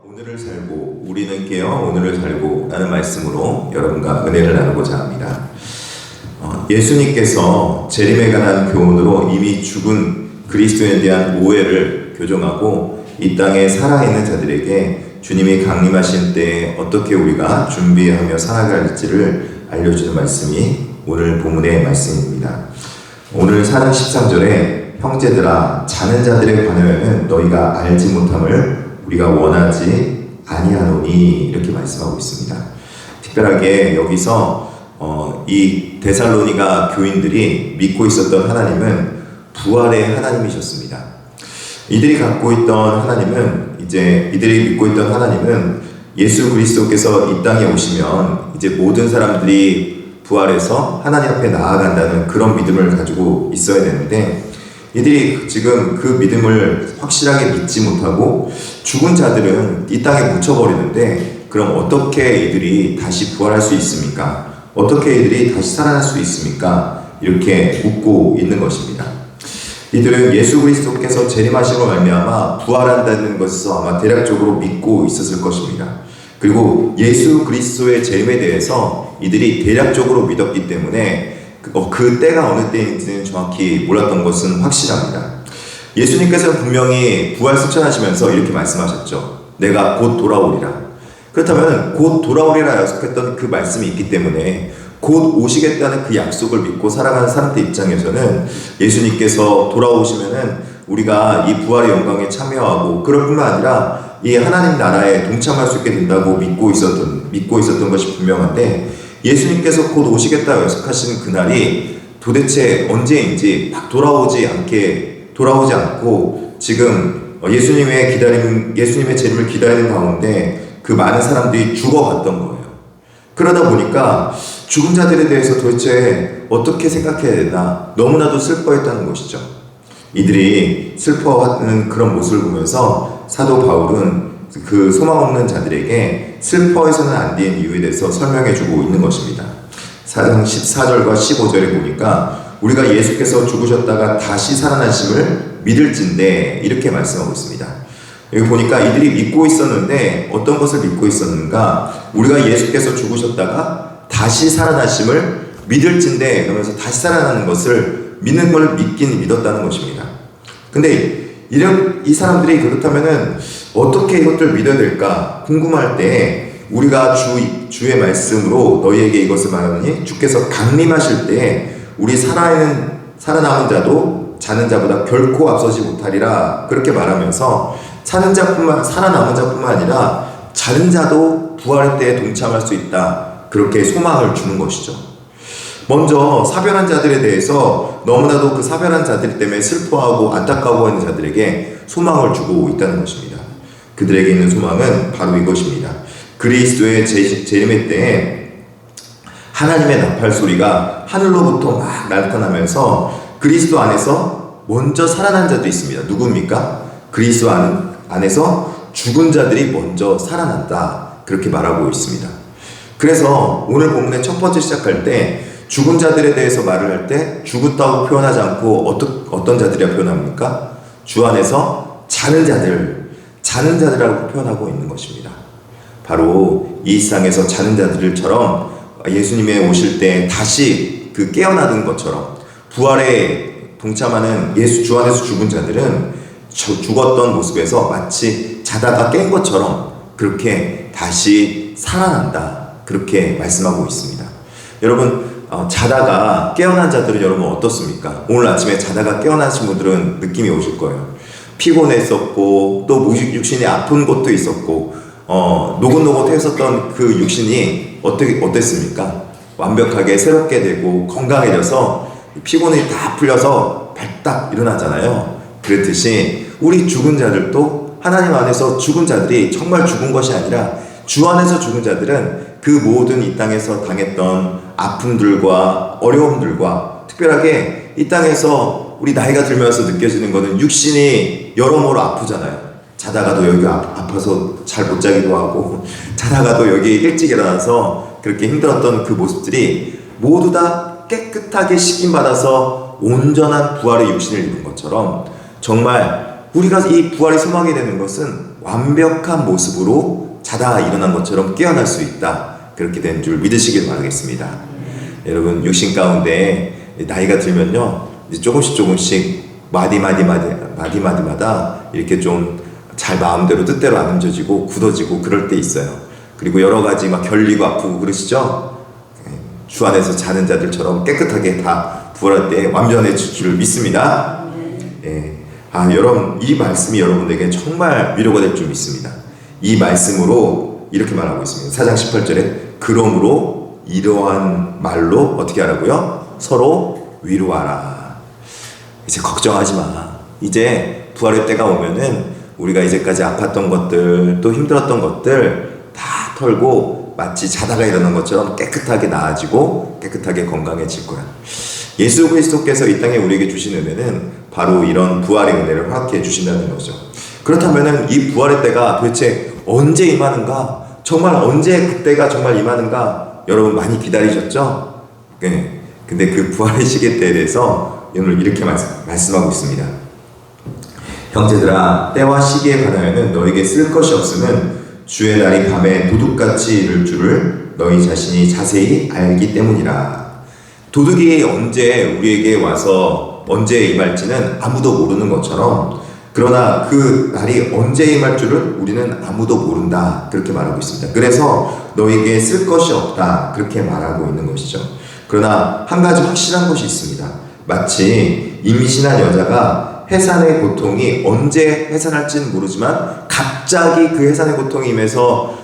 오늘을 살고 우리는 깨어 오늘을 살고 라는 말씀으로 여러분과 은혜를 나누고자 합니다. 예수님께서 재림에 관한 교훈으로 이미 죽은 그리스도에 대한 오해를 교정하고 이 땅에 살아있는 자들에게 주님이 강림하신 때에 어떻게 우리가 준비하며 살아갈지를 알려주는 말씀이 오늘 본문의 말씀입니다. 오늘 4장 13절에 형제들아 자는 자들에 관하여는 너희가 알지 못함을 우리가 원하지 아니하노니 이렇게 말씀하고 있습니다. 특별하게 여기서 이 데살로니가 교인들이 믿고 있었던 하나님은 부활의 하나님이셨습니다. 이들이 갖고 있던 하나님은 이들이 믿고 있던 하나님은 예수 그리스도께서 이 땅에 오시면 이제 모든 사람들이 부활해서 하나님 앞에 나아간다는 그런 믿음을 가지고 있어야 되는데 이들이 지금 그 믿음을 확실하게 믿지 못하고 죽은 자들은 이 땅에 묻혀버리는데 그럼 어떻게 이들이 다시 부활할 수 있습니까? 어떻게 이들이 다시 살아날 수 있습니까? 이렇게 묻고 있는 것입니다. 이들은 예수 그리스도께서 재림하심으로 말미암아 부활한다는 것을 아마 대략적으로 믿고 있었을 것입니다. 그리고 예수 그리스도의 재림에 대해서 이들이 대략적으로 믿었기 때문에 그 때가 어느 때인지는 정확히 몰랐던 것은 확실합니다. 예수님께서는 분명히 부활 승천하시면서 이렇게 말씀하셨죠. 내가 곧 돌아오리라. 그렇다면 곧 돌아오리라 약속했던 그 말씀이 있기 때문에 곧 오시겠다는 그 약속을 믿고 살아가는 사람들 입장에서는 예수님께서 돌아오시면은 우리가 이 부활의 영광에 참여하고 그럴 뿐만 아니라 이 하나님 나라에 동참할 수 있게 된다고 믿고 있었던 것이 분명한데 예수님께서 곧 오시겠다 약속하신 그날이 도대체 언제인지 막 돌아오지 않고 지금 예수님의 재림을 기다리는 가운데 그 많은 사람들이 죽어갔던 거예요. 그러다 보니까 죽은 자들에 대해서 도대체 어떻게 생각해야 되나 너무나도 슬퍼했다는 것이죠. 이들이 슬퍼하는 그런 모습을 보면서 사도 바울은 그 소망 없는 자들에게 슬퍼해서는 안 되는 이유에 대해서 설명해주고 있는 것입니다. 4장 14절과 15절에 보니까 우리가 예수께서 죽으셨다가 다시 살아나심을 믿을진데 이렇게 말씀하고 있습니다. 여기 보니까 이들이 믿고 있었는데 어떤 것을 믿고 있었는가? 우리가 예수께서 죽으셨다가 다시 살아나심을 믿을진데 그러면서 다시 살아나는 것을 믿는 걸 믿었다는 것입니다. 근데 이 사람들이 그렇다면은 어떻게 이것들 믿어야 될까 궁금할 때 우리가 주의 말씀으로 너희에게 이것을 말하노니 주께서 강림하실 때 우리 살아남은 자도 자는 자보다 결코 앞서지 못하리라 그렇게 말하면서 살아남은 자뿐만 아니라 자는 자도 부활의 때에 동참할 수 있다 그렇게 소망을 주는 것이죠. 먼저 사별한 자들에 대해서 너무나도 그 사별한 자들 때문에 슬퍼하고 안타까워하는 자들에게 소망을 주고 있다는 것입니다. 그들에게 있는 소망은 바로 이것입니다. 그리스도의 재림의 때에 하나님의 나팔 소리가 하늘로부터 막 나타나면서 그리스도 안에서 먼저 살아난 자도 있습니다. 누굽니까? 그리스도 안에서 죽은 자들이 먼저 살아난다 그렇게 말하고 있습니다. 그래서 오늘 본문의 첫 번째 시작할 때 죽은 자들에 대해서 말을 할 때 죽었다고 표현하지 않고 어떤 자들이라 표현합니까? 주 안에서 자는 자들이라고 표현하고 있는 것입니다. 바로 이 세상에서 자는 자들처럼 예수님의 오실 때 다시 그 깨어나는 것처럼 부활에 동참하는 주 안에서 죽은 자들은 죽었던 모습에서 마치 자다가 깬 것처럼 그렇게 다시 살아난다 그렇게 말씀하고 있습니다. 여러분 자다가 깨어난 자들은 여러분 어떻습니까? 오늘 아침에 자다가 깨어나신 분들은 느낌이 오실 거예요. 피곤했었고 또 육신이 아픈 것도 있었고 노곤노곤했었던 그 육신이 어땠습니까? 완벽하게 새롭게 되고 건강해져서 피곤이 다 풀려서 발딱 일어나잖아요. 그렇듯이 우리 죽은 자들도 하나님 안에서 죽은 자들이 정말 죽은 것이 아니라 주 안에서 죽은 자들은 그 모든 이 땅에서 당했던 아픔들과 어려움들과 특별하게 이 땅에서 우리 나이가 들면서 느껴지는 것은 육신이 여러모로 아프잖아요. 자다가도 여기 아파서 잘 못 자기도 하고 자다가도 여기 일찍 일어나서 그렇게 힘들었던 그 모습들이 모두 다 깨끗하게 씻김받아서 온전한 부활의 육신을 입은 것처럼 정말 우리가 이 부활의 소망이 되는 것은 완벽한 모습으로 자다 일어난 것처럼 깨어날 수 있다. 그렇게 된 줄 믿으시길 바라겠습니다. 여러분 육신 가운데 나이가 들면요 이제 조금씩 마디마디마다 이렇게 좀 잘 마음대로 뜻대로 안 얹어지고 굳어지고 그럴 때 있어요. 그리고 여러 가지 막 결리고 아프고 그러시죠? 주 안에서 자는 자들처럼 깨끗하게 다 부활할 때 완전해질 줄 믿습니다. 예. 여러분 이 말씀이 여러분에게 정말 위로가 될 줄 믿습니다. 이 말씀으로 이렇게 말하고 있습니다. 4장 18절에 그러므로 이러한 말로 어떻게 하라고요? 서로 위로하라. 이제 걱정하지 마. 이제 부활의 때가 오면은 우리가 이제까지 아팠던 것들 또 힘들었던 것들 다 털고 마치 자다가 일어난 것처럼 깨끗하게 나아지고 깨끗하게 건강해질 거야. 예수 그리스도께서 이 땅에 우리에게 주신 은혜는 바로 이런 부활의 은혜를 허락해 주신다는 거죠. 그렇다면은 이 부활의 때가 도대체 언제 임하는가? 정말 언제 그때가 정말 임하는가? 여러분 많이 기다리셨죠? 네. 근데 그 부활의 시기 때에 대해서 오늘 이렇게 말씀하고 있습니다. 형제들아 때와 시기에 관하여는 너에게 쓸 것이 없으면 주의 날이 밤에 도둑같이 이를 줄을 너희 자신이 자세히 알기 때문이라. 도둑이 언제 우리에게 와서 언제 임할지는 아무도 모르는 것처럼 그러나 그 날이 언제 임할 줄을 우리는 아무도 모른다. 그렇게 말하고 있습니다. 그래서 너에게 쓸 것이 없다. 그렇게 말하고 있는 것이죠. 그러나 한 가지 확실한 것이 있습니다. 마치 임신한 여자가 해산의 고통이 언제 해산할지는 모르지만 갑자기 그 해산의 고통이 임해서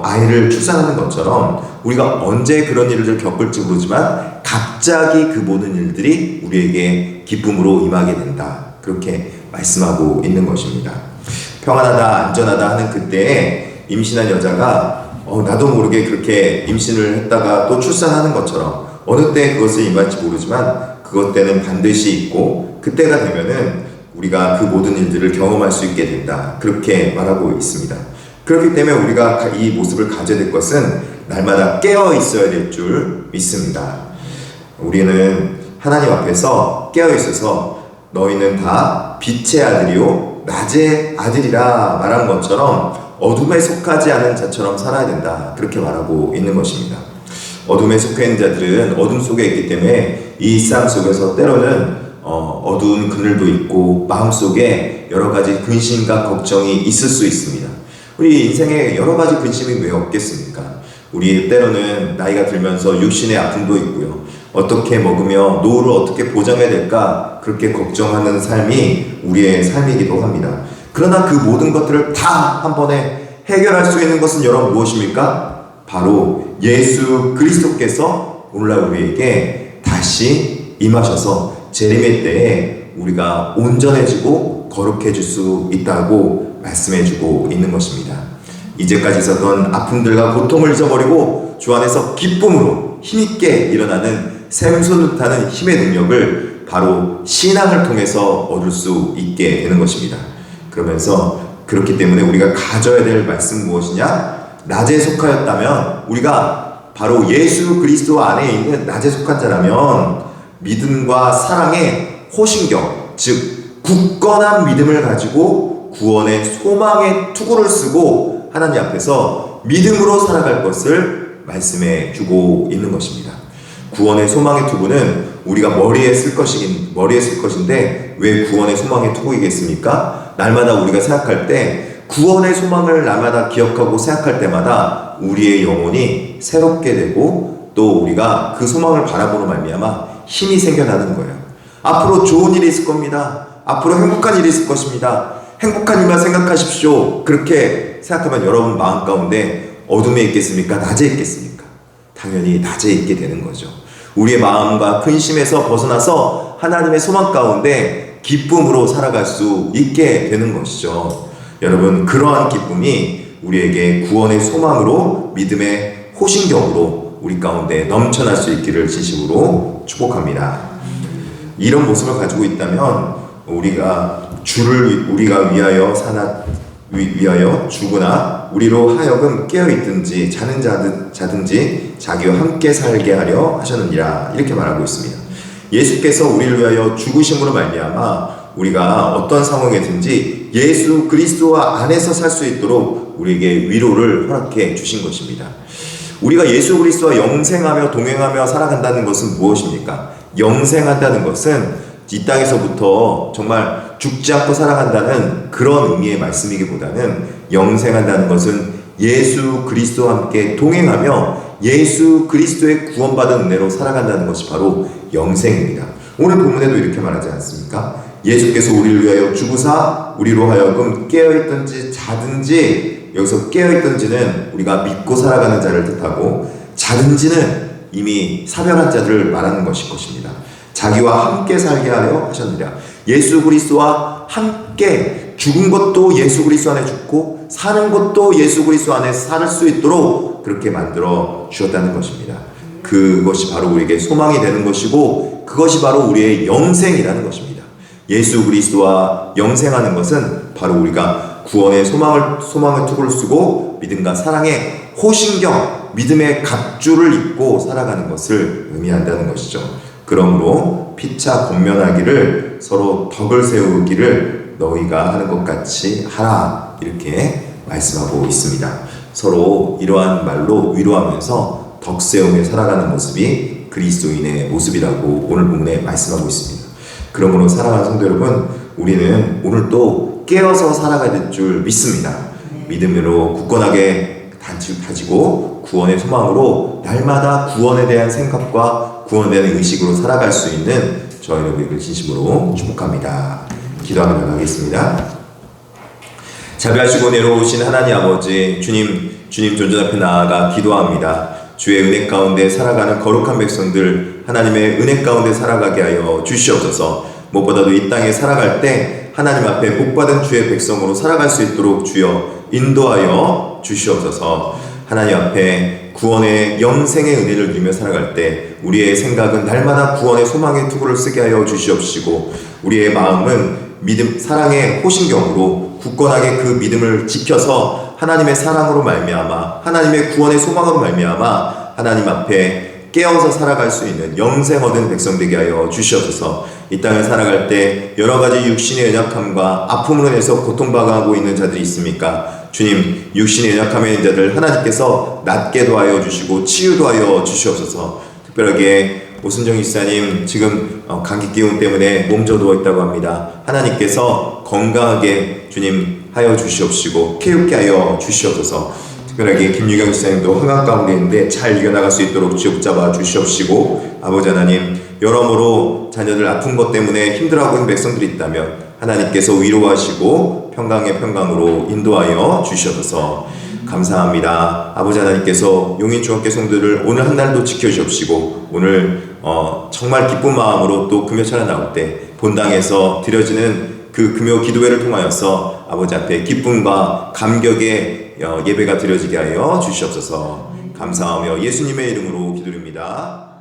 아이를 출산하는 것처럼 우리가 언제 그런 일을 겪을지 모르지만 갑자기 그 모든 일들이 우리에게 기쁨으로 임하게 된다. 그렇게 말씀하고 있는 것입니다. 평안하다 안전하다 하는 그때에 임신한 여자가 나도 모르게 그렇게 임신을 했다가 또 출산하는 것처럼 어느 때 그것을 임할지 모르지만 그것 때는 반드시 있고 그때가 되면은 우리가 그 모든 일들을 경험할 수 있게 된다. 그렇게 말하고 있습니다. 그렇기 때문에 우리가 이 모습을 가져야 될 것은 날마다 깨어 있어야 될 줄 믿습니다. 우리는 하나님 앞에서 깨어 있어서 너희는 다 빛의 아들이요 낮의 아들이라 말한 것처럼 어둠에 속하지 않은 자처럼 살아야 된다. 그렇게 말하고 있는 것입니다. 어둠에 속해 있는 자들은 어둠 속에 있기 때문에 이 삶 속에서 때로는 어두운 그늘도 있고 마음속에 여러 가지 근심과 걱정이 있을 수 있습니다. 우리 인생에 여러 가지 근심이 왜 없겠습니까? 우리 때로는 나이가 들면서 육신의 아픔도 있고요. 어떻게 먹으며 노후를 어떻게 보장해야 될까 그렇게 걱정하는 삶이 우리의 삶이기도 합니다. 그러나 그 모든 것들을 다 한 번에 해결할 수 있는 것은 여러분 무엇입니까? 바로 예수 그리스도께서 오늘날 우리에게 다시 임하셔서 재림의 때에 우리가 온전해지고 거룩해질 수 있다고 말씀해주고 있는 것입니다. 이제까지 있었던 아픔들과 고통을 잊어버리고 주 안에서 기쁨으로 힘있게 일어나는 샘솟는 힘의 능력을 바로 신앙을 통해서 얻을 수 있게 되는 것입니다. 그러면서 그렇기 때문에 우리가 가져야 될 말씀 무엇이냐? 낮에 속하였다면 우리가 바로 예수 그리스도 안에 있는 낮에 속한 자라면 믿음과 사랑의 호신경, 즉 굳건한 믿음을 가지고 구원의 소망의 투구를 쓰고 하나님 앞에서 믿음으로 살아갈 것을 말씀해 주고 있는 것입니다. 구원의 소망의 투구는 우리가 머리에 쓸 것인데 왜 구원의 소망의 투구이겠습니까? 날마다 우리가 생각할 때 구원의 소망을 날마다 기억하고 생각할 때마다 우리의 영혼이 새롭게 되고 또 우리가 그 소망을 바라보는 말미암아 힘이 생겨나는 거예요. 앞으로 좋은 일이 있을 겁니다. 앞으로 행복한 일이 있을 것입니다. 행복한 일만 생각하십시오. 그렇게 생각하면 여러분 마음 가운데 어둠에 있겠습니까? 낮에 있겠습니까? 당연히 낮에 있게 되는 거죠. 우리의 마음과 근심에서 벗어나서 하나님의 소망 가운데 기쁨으로 살아갈 수 있게 되는 것이죠. 여러분, 그러한 기쁨이 우리에게 구원의 소망으로 믿음의 호신경으로 우리 가운데 넘쳐날 수 있기를 진심으로 축복합니다. 이런 모습을 가지고 있다면 우리가 위하여 주구나 우리로 하여금 깨어있든지 자든지 자기와 함께 살게 하려 하셨느니라, 이렇게 말하고 있습니다. 예수께서 우리를 위하여 죽으심으로 말미암아 우리가 어떤 상황이든지 예수 그리스도와 안에서 살 수 있도록 우리에게 위로를 허락해 주신 것입니다. 우리가 예수 그리스도와 영생하며 동행하며 살아간다는 것은 무엇입니까? 영생한다는 것은 이 땅에서부터 정말 죽지 않고 살아간다는 그런 의미의 말씀이기보다는, 영생한다는 것은 예수 그리스도와 함께 동행하며 예수 그리스도의 구원받은 은혜로 살아간다는 것이 바로 영생입니다. 오늘 본문에도 이렇게 말하지 않습니까? 예수께서 우리를 위하여 죽으사 우리로 하여금 깨어있든지 자든지, 여기서 깨어있든지는 우리가 믿고 살아가는 자를 뜻하고, 자든지는 이미 사별한 자들을 말하는 것입니다. 자기와 함께 살게 하려 하셨느니라. 예수 그리스도와 함께 죽은 것도 예수 그리스도 안에 죽고 사는 것도 예수 그리스도 안에 살 수 있도록 그렇게 만들어 주셨다는 것입니다. 그것이 바로 우리에게 소망이 되는 것이고, 그것이 바로 우리의 영생이라는 것입니다. 예수 그리스도와 영생하는 것은 바로 우리가 구원의 소망의 투구를 쓰고 믿음과 사랑의 호신경, 믿음의 갑주를 입고 살아가는 것을 의미한다는 것이죠. 그러므로 피차 권면하기를 서로 덕을 세우기를 너희가 하는 것 같이 하라, 이렇게 말씀하고 있습니다. 서로 이러한 말로 위로하면서 덕 세우며 살아가는 모습이 그리스도인의 모습이라고 오늘 본문에 말씀하고 있습니다. 그러므로 사랑하는 성도 여러분, 우리는 오늘 또 깨어서 살아가야 될 줄 믿습니다. 믿음으로 굳건하게 다지고 구원의 소망으로 날마다 구원에 대한 생각과 구원에 대한 의식으로 살아갈 수 있는 저희 여러분을 진심으로 축복합니다. 기도하며 나가겠습니다. 자비하시고 내려오신 하나님 아버지, 주님 존전 앞에 나아가 기도합니다. 주의 은혜 가운데 살아가는 거룩한 백성들, 하나님의 은혜 가운데 살아가게 하여 주시옵소서. 무엇보다도 이 땅에 살아갈 때 하나님 앞에 복받은 주의 백성으로 살아갈 수 있도록 주여 인도하여 주시옵소서. 하나님 앞에 구원의 영생의 은혜를 누리며 살아갈 때 우리의 생각은 날마다 구원의 소망의 투구를 쓰게 하여 주시옵시고, 우리의 마음은 믿음, 사랑의 호신경으로 굳건하게 그 믿음을 지켜서 하나님의 사랑으로 말미암아 하나님의 구원의 소망으로 말미암아 하나님 앞에 깨어서 살아갈 수 있는 영생 얻은 백성 되게 하여 주시옵소서. 이 땅을 살아갈 때 여러 가지 육신의 연약함과 아픔으로 인해서 고통받아가고 있는 자들이 있습니까? 주님, 육신의 연약함에 있는 자들 하나님께서 낫게 도하여 주시고 치유도 하여 주시옵소서. 특별하게 오순정 집사님 지금 감기 기운 때문에 몸져 있다고 합니다. 하나님께서 건강하게 주님 하여 주시옵시고 깨우게 하여 주시옵소서. 특별하게 김유경 집사님도 환각 가운데 있는데 잘 이겨나갈 수 있도록 주여 붙잡아 주시옵시고, 아버지 하나님, 여러모로 자녀들 아픈 것 때문에 힘들어하고 있는 백성들이 있다면 하나님께서 위로하시고 평강의 평강으로 인도하여 주시옵소서. 감사합니다. 아버지 하나님께서 용인중학교 성도들을 오늘 한 날도 지켜주시옵시고, 오늘 정말 기쁜 마음으로 또 금요철에 나올 때 본당에서 드려지는 그 금요 기도회를 통하여서 아버지 앞에 기쁨과 감격의 예배가 드려지게 하여 주시옵소서. 감사하며 예수님의 이름으로 기도드립니다.